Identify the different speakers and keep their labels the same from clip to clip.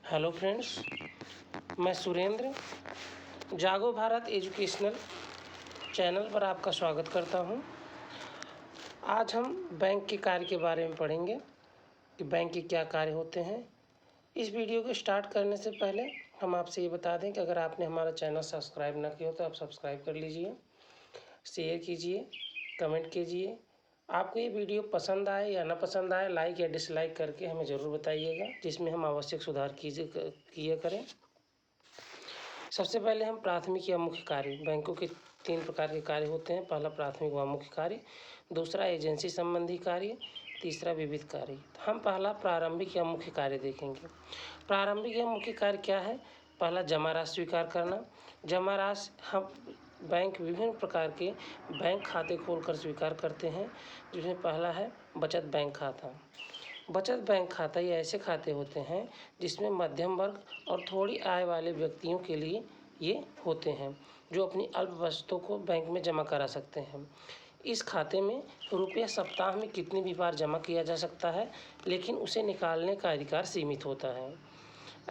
Speaker 1: Hello friends, मैं सुरेंद्र जागो Bharat educational channel पर आपका स्वागत करता हूं। आज हम बैंक के कार्य के बारे में पढ़ेंगे कि बैंक के क्या कार्य होते हैं। इस वीडियो को स्टार्ट करने से पहले हम आपसे ये बता दें कि अगर आपने हमारा चैनल सब्सक्राइब ना किया हो तो आप सब्सक्राइब कर लीजिए, शेयर कीजिए, कमेंट कीजिए। आपको ये वीडियो पसंद आए या ना पसंद आए, लाइक या डिसलाइक करके हमें ज़रूर बताइएगा, जिसमें हम आवश्यक सुधार किया करें। सबसे पहले हम प्राथमिक या मुख्य कार्य। बैंकों के 3 प्रकार के कार्य होते हैं। पहला प्राथमिक व मुख्य कार्य, दूसरा एजेंसी संबंधी कार्य, तीसरा विविध कार्य। हम पहला प्रारंभिक या मुख्य कार्य देखेंगे। प्रारंभिक या मुख्य कार्य क्या है? पहला जमा राशि स्वीकार करना। जमा राशि हम बैंक विभिन्न प्रकार के बैंक खाते खोलकर स्वीकार करते हैं, जिसमें पहला है बचत बैंक खाता। बचत बैंक खाता ये ऐसे खाते होते हैं जिसमें मध्यम वर्ग और थोड़ी आय वाले व्यक्तियों के लिए ये होते हैं, जो अपनी अल्प बचतों को बैंक में जमा करा सकते हैं। इस खाते में रुपया सप्ताह में कितनी भी बार जमा किया जा सकता है, लेकिन उसे निकालने का अधिकार सीमित होता है।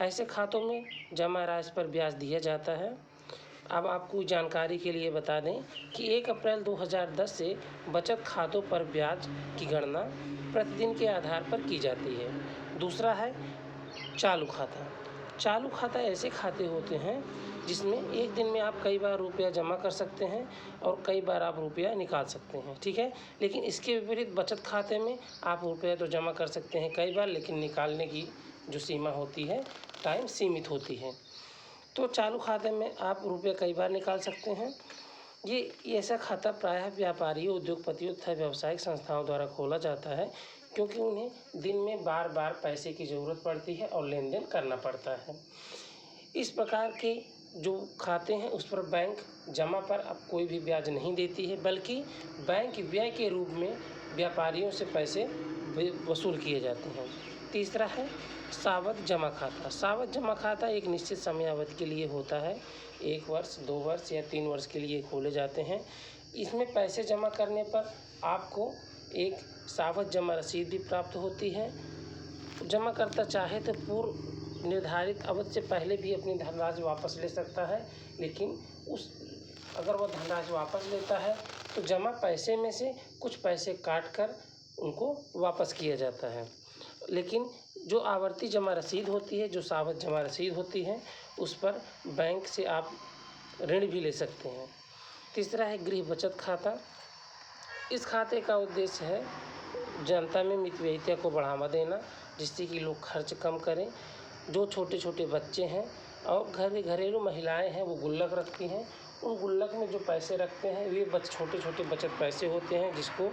Speaker 1: ऐसे खातों में जमा राशि पर ब्याज दिया जाता है। अब आपको जानकारी के लिए बता दें कि 1 अप्रैल 2010 से बचत खातों पर ब्याज की गणना प्रतिदिन के आधार पर की जाती है। दूसरा है चालू खाता। चालू खाता ऐसे खाते होते हैं जिसमें एक दिन में आप कई बार रुपया जमा कर सकते हैं और कई बार आप रुपया निकाल सकते हैं, ठीक है। लेकिन इसके विपरीत बचत खाते में आप रुपया तो जमा कर सकते हैं कई बार, लेकिन निकालने की जो सीमा होती है, टाइम सीमित होती है। तो चालू खाते में आप रुपये कई बार निकाल सकते हैं। ये ऐसा खाता प्रायः व्यापारियों, उद्योगपतियों तथा व्यावसायिक संस्थाओं द्वारा खोला जाता है, क्योंकि उन्हें दिन में बार बार पैसे की ज़रूरत पड़ती है और लेन देन करना पड़ता है। इस प्रकार के जो खाते हैं उस पर बैंक जमा पर अब कोई भी ब्याज नहीं देती है, बल्कि बैंक व्यय के रूप में व्यापारियों से पैसे वसूल किए जाते हैं। तीसरा है सावधि जमा खाता। सावधि जमा खाता एक निश्चित समयावधि के लिए होता है। 1 वर्ष, 2 वर्ष या 3 वर्ष के लिए खोले जाते हैं। इसमें पैसे जमा करने पर आपको एक सावधि जमा रसीद भी प्राप्त होती है। जमाकर्ता चाहे तो पूर्व निर्धारित अवधि से पहले भी अपनी धनराशि वापस ले सकता है, लेकिन अगर वह धनराशि वापस लेता है तो जमा पैसे में से कुछ पैसे काट कर उनको वापस किया जाता है। लेकिन जो आवर्ती जमा रसीद होती है, जो सावधि जमा रसीद होती है, उस पर बैंक से आप ऋण भी ले सकते हैं। तीसरा है गृह बचत खाता। इस खाते का उद्देश्य है जनता में मितव्ययिता को बढ़ावा देना, जिससे कि लोग खर्च कम करें। जो छोटे छोटे बच्चे हैं और घरेलू महिलाएं हैं, वो गुल्लक रखती हैं। उन गुल्लक में जो पैसे रखते हैं वे छोटे छोटे बचत पैसे होते हैं, जिसको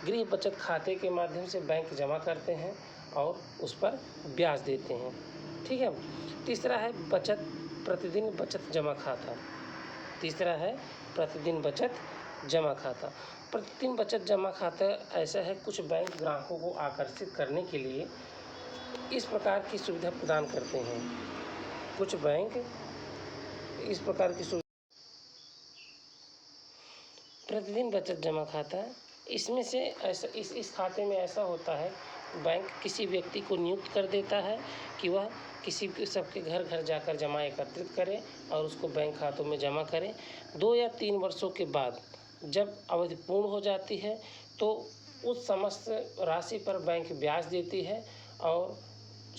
Speaker 1: गृह बचत खाते के माध्यम से बैंक जमा करते हैं और उस पर ब्याज देते हैं, ठीक है। तीसरा है प्रतिदिन बचत जमा खाता। तीसरा है प्रतिदिन बचत जमा खाता। प्रतिदिन बचत जमा खाता ऐसा है, कुछ बैंक ग्राहकों को आकर्षित करने के लिए इस प्रकार की सुविधा प्रदान करते हैं। कुछ बैंक इस प्रकार की प्रतिदिन बचत जमा खाता, इसमें से ऐसा इस खाते में ऐसा होता है, बैंक किसी व्यक्ति को नियुक्त कर देता है कि वह सबके घर घर जाकर जमा एकत्रित करे और उसको बैंक खातों में जमा करें। 2 या 3 वर्षों के बाद जब अवधि पूर्ण हो जाती है तो उस समस्त राशि पर बैंक ब्याज देती है और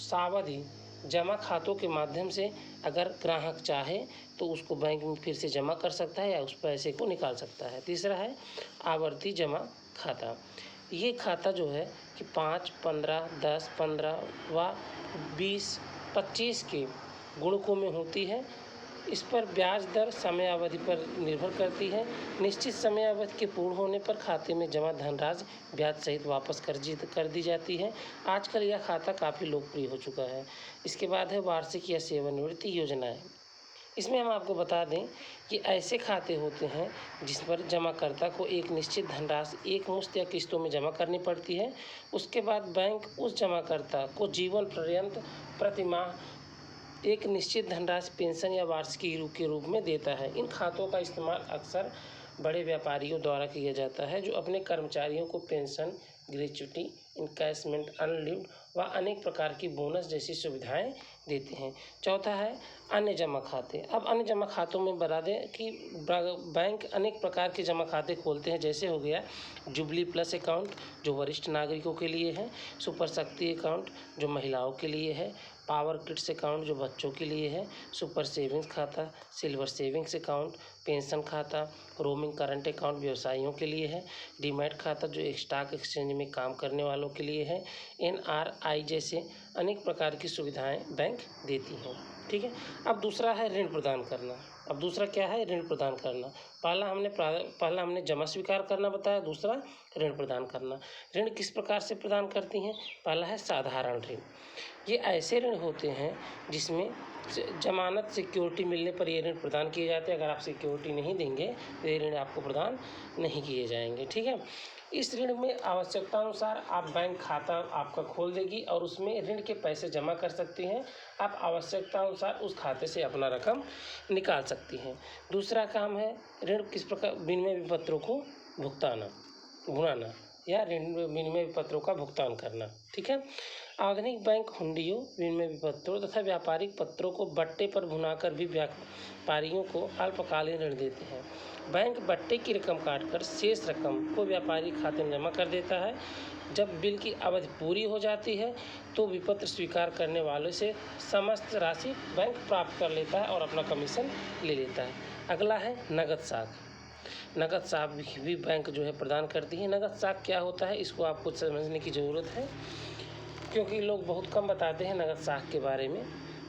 Speaker 1: सावधि जमा खातों के माध्यम से अगर ग्राहक चाहे तो उसको बैंक में फिर से जमा कर सकता है या उस पैसे को निकाल सकता है। तीसरा है आवर्ती जमा खाता। ये खाता जो है कि 5, 15, 10, 15 व 20, 25 के गुणकों में होती है। इस पर ब्याज दर समय अवधि पर निर्भर करती है। निश्चित समय अवधि के पूर्ण होने पर खाते में जमा धनराशि ब्याज सहित वापस कर दी जाती है। आजकल यह खाता काफ़ी लोकप्रिय हो चुका है। इसके बाद है वार्षिक या सेवानिवृत्ति योजनाएं। इसमें हम आपको बता दें कि ऐसे खाते होते हैं जिस पर जमाकर्ता को एक निश्चित धनराशि एक मुश्त या किस्तों में जमा करनी पड़ती है। उसके बाद बैंक उस जमाकर्ता को जीवन पर्यंत प्रति माह एक निश्चित धनराशि पेंशन या वार्षिकी के रूप में देता है। इन खातों का इस्तेमाल अक्सर बड़े व्यापारियों द्वारा किया जाता है, जो अपने कर्मचारियों को पेंशन, ग्रेच्युटी, इनकैशमेंट, अनलिव्ड व अनेक प्रकार की बोनस जैसी सुविधाएं देते हैं। चौथा है अन्य जमा खाते। अब अन्य जमा खातों में बता दें कि बैंक अनेक प्रकार के जमा खाते खोलते हैं, जैसे हो गया जुबली प्लस अकाउंट जो वरिष्ठ नागरिकों के लिए है, सुपर शक्ति अकाउंट जो महिलाओं के लिए है, पावर किड्स अकाउंट जो बच्चों के लिए है, सुपर सेविंग्स खाता, सिल्वर सेविंग्स अकाउंट, पेंशन खाता, रोमिंग करंट अकाउंट व्यवसायियों के लिए है, डीमैट खाता जो एक स्टॉक एक्सचेंज में काम करने वालों के लिए है, एनआरआई जैसे अनेक प्रकार की सुविधाएं बैंक देती हैं। ठीक है। अब दूसरा है ऋण प्रदान करना। अब दूसरा क्या है? ऋण प्रदान करना। पहला हमने जमा स्वीकार करना बताया, दूसरा ऋण प्रदान करना। ऋण किस प्रकार से प्रदान करती हैं? पहला है साधारण ऋण। ये ऐसे ऋण होते हैं जिसमें जमानत सिक्योरिटी मिलने पर ये ऋण प्रदान किए जाते हैं। अगर आप सिक्योरिटी नहीं देंगे तो ये ऋण आपको प्रदान नहीं किए जाएंगे। ठीक है। इस ऋण में आवश्यकता अनुसार आप बैंक खाता आपका खोल देगी और उसमें ऋण के पैसे जमा कर सकती हैं। आप आवश्यकता अनुसार उस खाते से अपना रकम निकाल सकती हैं। दूसरा काम है ऋण किस प्रकार विनिमय विपत्रों को भुनाना या ऋण विनिमय विपत्रों का भुगतान करना। ठीक है। आधुनिक बैंक हुंडियों, विनिमय विपत्रों तथा व्यापारिक पत्रों को बट्टे पर भुनाकर भी व्यापारियों को अल्पकालीन ऋण देते हैं। बैंक बट्टे की रकम काटकर शेष रकम को व्यापारी खाते में जमा कर देता है। जब बिल की अवधि पूरी हो जाती है तो विपत्र स्वीकार करने वालों से समस्त राशि बैंक प्राप्त कर लेता है और अपना कमीशन ले लेता है। अगला है नगद साख। नगद साख भी बैंक जो है प्रदान करती है। नगद साख क्या होता है, इसको आपको समझने की ज़रूरत है क्योंकि लोग बहुत कम बताते हैं नगद साख के बारे में।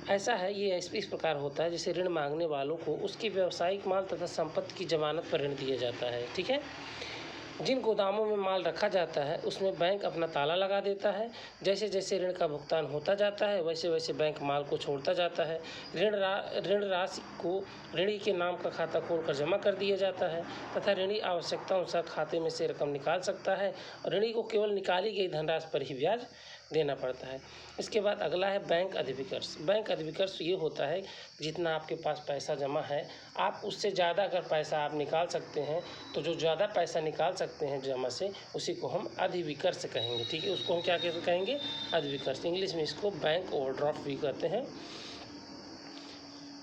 Speaker 1: ऐसा है, ये इस प्रकार होता है जैसे ऋण मांगने वालों को उसकी व्यावसायिक माल तथा संपत्ति की जमानत पर ऋण दिया जाता है। ठीक है। जिन गोदामों में माल रखा जाता है उसमें बैंक अपना ताला लगा देता है। जैसे जैसे ऋण का भुगतान होता जाता है वैसे वैसे बैंक माल को छोड़ता जाता है। ऋण राशि को ऋणी के नाम का खाता खोलकर जमा कर दिया जाता है तथा ऋणी आवश्यकता अनुसार खाते में से रकम निकाल सकता है और ऋणी को केवल निकाली गई धनराशि पर ही ब्याज देना पड़ता है। इसके बाद अगला है बैंक अधिविकर्ष। बैंक अधिविकर्ष ये होता है जितना आपके पास पैसा जमा है आप उससे ज़्यादा अगर पैसा आप निकाल सकते हैं तो जो ज़्यादा पैसा निकाल सकते हैं जमा से उसी को हम अधिविकर्ष कहेंगे। ठीक है। उसको हम क्या कहेंगे? अधिविकर्ष। इंग्लिश में इसको बैंक ओवरड्राफ्ट भी कहते हैं।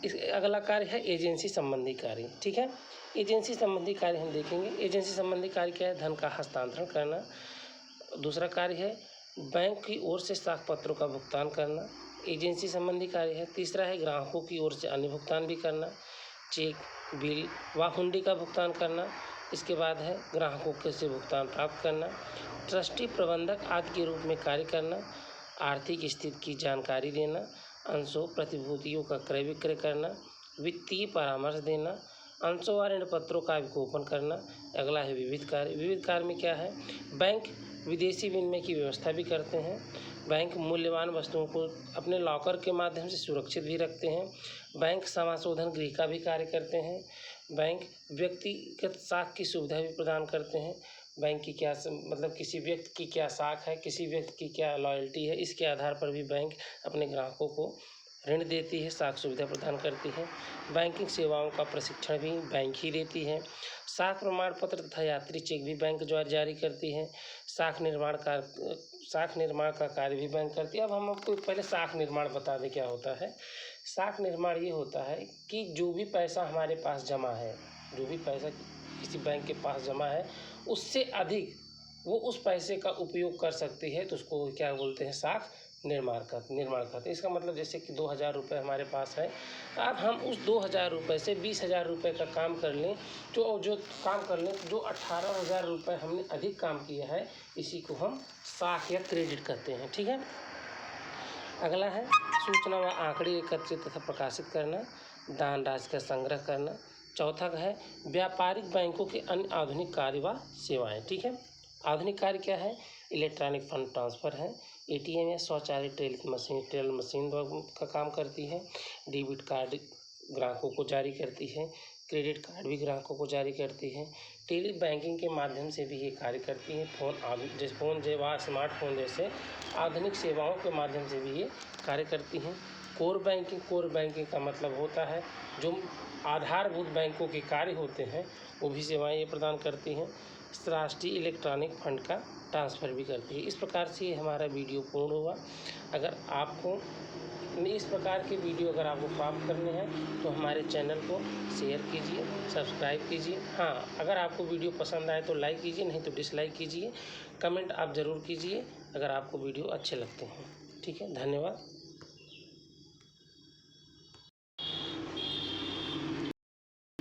Speaker 1: इस अगला कार्य है एजेंसी संबंधी कार्य। ठीक है। एजेंसी संबंधी कार्य हम देखेंगे। एजेंसी संबंधी कार्य क्या है? धन का हस्तांतरण करना। दूसरा कार्य है बैंक की ओर से साख पत्रों का भुगतान करना, एजेंसी संबंधी कार्य है। तीसरा है ग्राहकों की ओर से अन्य भुगतान भी करना, चेक, बिल व हुंडी का भुगतान करना। इसके बाद है ग्राहकों से भुगतान प्राप्त करना, ट्रस्टी प्रबंधक आदि के रूप में कार्य करना, आर्थिक स्थिति की जानकारी देना, अंशों प्रतिभूतियों का क्रय विक्रय करना, वित्तीय परामर्श देना, अंशों व ऋण पत्रों का विकोपन करना। अगला है विविध कार्य। विविध कार्य में क्या है? बैंक विदेशी विनिमय की व्यवस्था भी करते हैं। बैंक मूल्यवान वस्तुओं को अपने लॉकर के माध्यम से सुरक्षित भी रखते हैं। बैंक समाशोधन गृह का भी कार्य करते हैं। बैंक व्यक्तिगत साख की सुविधा भी प्रदान करते हैं। बैंक की क्या मतलब किसी व्यक्ति की क्या साख है, किसी व्यक्ति की क्या लॉयल्टी है, इसके आधार पर भी बैंक अपने ग्राहकों को ऋण देती है, साख सुविधा प्रदान करती है। बैंकिंग सेवाओं का प्रशिक्षण भी बैंक ही देती है। साख प्रमाण पत्र तथा यात्री चेक भी बैंक द्वारा जारी करती है। साख निर्माण का कार्य भी बैंक करती है। अब हम आपको पहले साख निर्माण बता दें क्या होता है। साख निर्माण ये होता है कि जो भी पैसा हमारे पास जमा है, जो भी पैसा किसी बैंक के पास जमा है उससे अधिक वो उस पैसे का उपयोग कर सकती है तो उसको क्या बोलते हैं? साख निर्माण खाते। इसका मतलब जैसे कि 2000 रुपये हमारे पास है, अब हम उस 2000 रुपये से 20,000 रुपये का काम कर लें जो काम कर लें जो 18,000 रुपये हमने अधिक काम किया है, इसी को हम साख या क्रेडिट कहते हैं। ठीक है। अगला है सूचना व आंकड़े एकत्रित तथा प्रकाशित करना, दान राशि का संग्रह करना। चौथा है व्यापारिक बैंकों के अन्य आधुनिक कार्य व सेवाएँ। ठीक है। आधुनिक कार्य क्या है? इलेक्ट्रॉनिक फंड ट्रांसफ़र है, एटीएम या स्वचालित टेल मशीन का काम करती है, डेबिट कार्ड ग्राहकों को जारी करती है, क्रेडिट कार्ड भी ग्राहकों को जारी करती है, टेली बैंकिंग के माध्यम से भी ये कार्य करती है, स्मार्टफोन जैसे आधुनिक सेवाओं के माध्यम से भी ये कार्य करती हैं। कोर बैंकिंग का मतलब होता है जो आधारभूत बैंकों के कार्य होते हैं वो भी सेवाएं ये प्रदान करती हैं। राष्ट्रीय इलेक्ट्रॉनिक फंड का ट्रांसफ़र भी करती है। इस प्रकार से ये हमारा वीडियो पूर्ण हुआ। अगर आपको इस प्रकार के वीडियो अगर आपको प्राप्त करने हैं तो हमारे चैनल को शेयर कीजिए, सब्सक्राइब कीजिए। हाँ, अगर आपको वीडियो पसंद आए तो लाइक कीजिए, नहीं तो डिसलाइक कीजिए। कमेंट आप ज़रूर कीजिए अगर आपको वीडियो अच्छे लगते हैं। ठीक है, धन्यवाद।